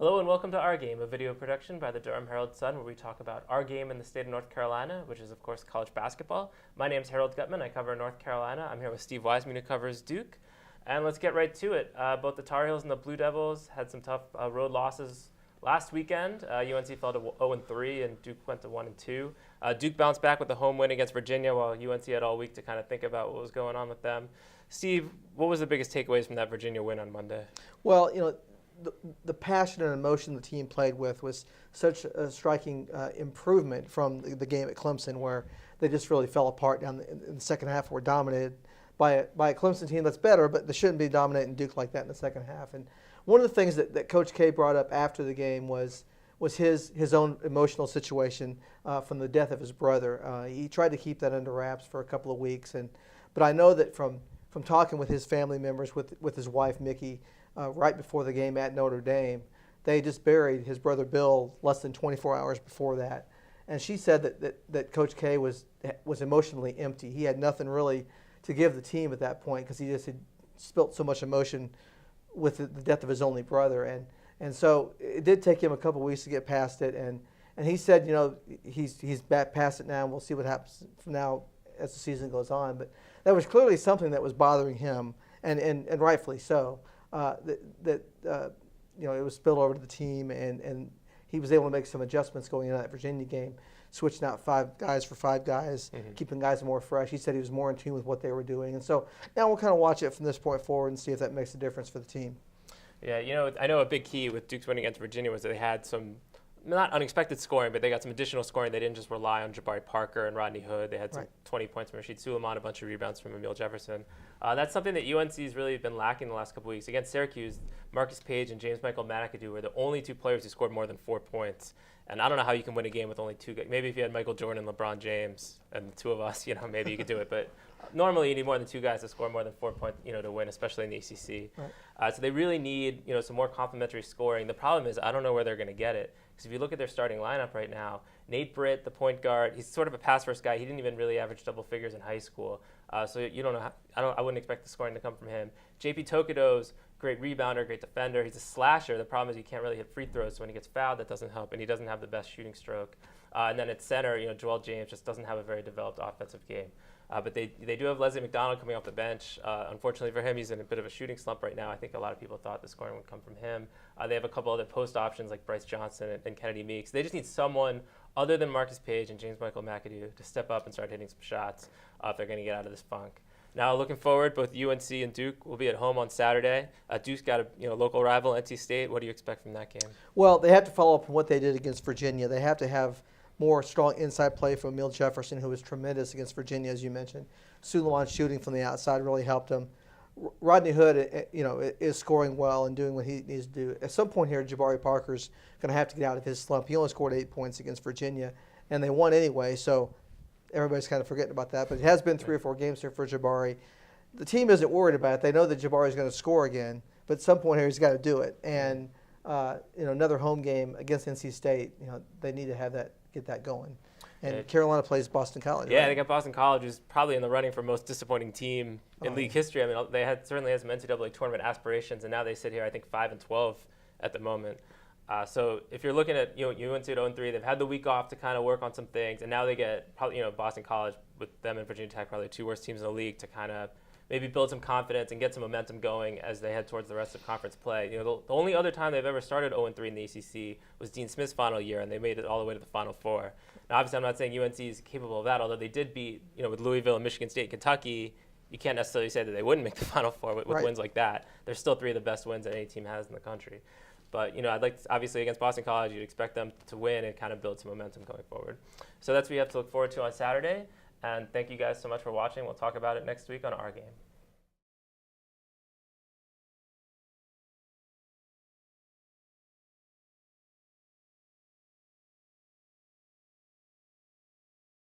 Hello and welcome to Our Game, a video production by the Durham Herald-Sun, where we talk about our game in the state of North Carolina, which is, of course, college basketball. My name's Harold Gutmann. I cover North Carolina. I'm here with Steve Wiseman, who covers Duke. And let's get right to it. Both the Tar Heels and the Blue Devils had some tough road losses last weekend. UNC fell to 0-3, and Duke went to 1-2. Duke bounced back with a home win against Virginia, while UNC had all week to kind of think about what was going on with them. Steve, what was the biggest takeaways from that Virginia win on Monday? Well, the passion and emotion the team played with was such a striking improvement from the game at Clemson, where they just really fell apart in the second half. Were dominated by a Clemson team that's better, but they shouldn't be dominating Duke like that in the second half. And one of the things that Coach K brought up after the game was his own emotional situation from the death of his brother. He tried to keep that under wraps for a couple of weeks, but I know that from talking with his family members, with his wife Mickey, right before the game at Notre Dame, they just buried his brother Bill less than 24 hours before that. And she said that Coach K was emotionally empty. He had nothing really to give the team at that point because he just had spilt so much emotion with the death of his only brother. And so it did take him a couple of weeks to get past it. And he said, he's back past it now, and we'll see what happens from now as the season goes on. But that was clearly something that was bothering him, and rightfully so. It was spilled over to the team, and he was able to make some adjustments going into that Virginia game, switching out 5 guys for 5 guys, keeping guys more fresh. He said he was more in tune with what they were doing. And so now we'll kind of watch it from this point forward and see if that makes a difference for the team. Yeah, I know a big key with Duke's win against Virginia was that they had some, not unexpected scoring, but they got some additional scoring. They didn't just rely on Jabari Parker and Rodney Hood. They had some 20 points from Rasheed Suleiman, a bunch of rebounds from Emil Jefferson. That's something that UNC's really been lacking the last couple weeks. Against Syracuse, Marcus Page and James Michael Manakadu were the only 2 players who scored more than 4 points. And I don't know how you can win a game with only 2 guys. Maybe if you had Michael Jordan and LeBron James and the 2 of us, maybe you could do it. But normally you need more than 2 guys to score more than 4 points, to win, especially in the ACC. Right. So they really need, some more complementary scoring. The problem is I don't know where they're going to get it. Because if you look at their starting lineup right now, Nate Britt, the point guard, he's sort of a pass-first guy. He didn't even really average double figures in high school. So you don't know. I wouldn't expect the scoring to come from him. JP Tokido's great rebounder, great defender. He's a slasher. The problem is he can't really hit free throws. So when he gets fouled, that doesn't help, and he doesn't have the best shooting stroke. And then at center, Joel James just doesn't have a very developed offensive game. But they do have Leslie McDonald coming off the bench. Unfortunately for him, he's in a bit of a shooting slump right now. I think a lot of people thought the scoring would come from him. They have a couple other post options like Bryce Johnson and Kennedy Meeks. They just need someone other than Marcus Page and James Michael McAdoo to step up and start hitting some shots if they're going to get out of this funk. Now, looking forward, both UNC and Duke will be at home on Saturday. Duke's got a local rival, NC State. What do you expect from that game? Well, they have to follow up on what they did against Virginia. They have to have more strong inside play from Emil Jefferson, who was tremendous against Virginia, as you mentioned. Suleiman shooting from the outside really helped him. Rodney Hood, is scoring well and doing what he needs to do. At some point here, Jabari Parker's going to have to get out of his slump. He only scored 8 points against Virginia, and they won anyway, so everybody's kind of forgetting about that. But it has been 3 or 4 games here for Jabari. The team isn't worried about it. They know that Jabari's going to score again, but at some point here, he's got to do it. And another home game against NC State, they need to get that going. And Carolina plays Boston College. Yeah, right? They got Boston College, who's probably in the running for most disappointing team in league history. I mean, they certainly had some NCAA tournament aspirations, and now they sit here, I think, 5-12 at the moment. So if you're looking at UNC at 0-3, they've had the week off to kind of work on some things, and now they get probably Boston College with them and Virginia Tech, probably the 2 worst teams in the league, to kind of maybe build some confidence and get some momentum going as they head towards the rest of conference play. The only other time they've ever started 0-3 in the ACC was Dean Smith's final year, and they made it all the way to the Final Four. Now, obviously, I'm not saying UNC is capable of that, although they did beat, with Louisville and Michigan State and Kentucky. You can't necessarily say that they wouldn't make the Final Four with wins like that. They're still 3 of the best wins that any team has in the country. But, I'd like to, obviously, against Boston College, you'd expect them to win and kind of build some momentum going forward. So that's what you have to look forward to on Saturday. And thank you guys so much for watching. We'll talk about it next week on Our Game.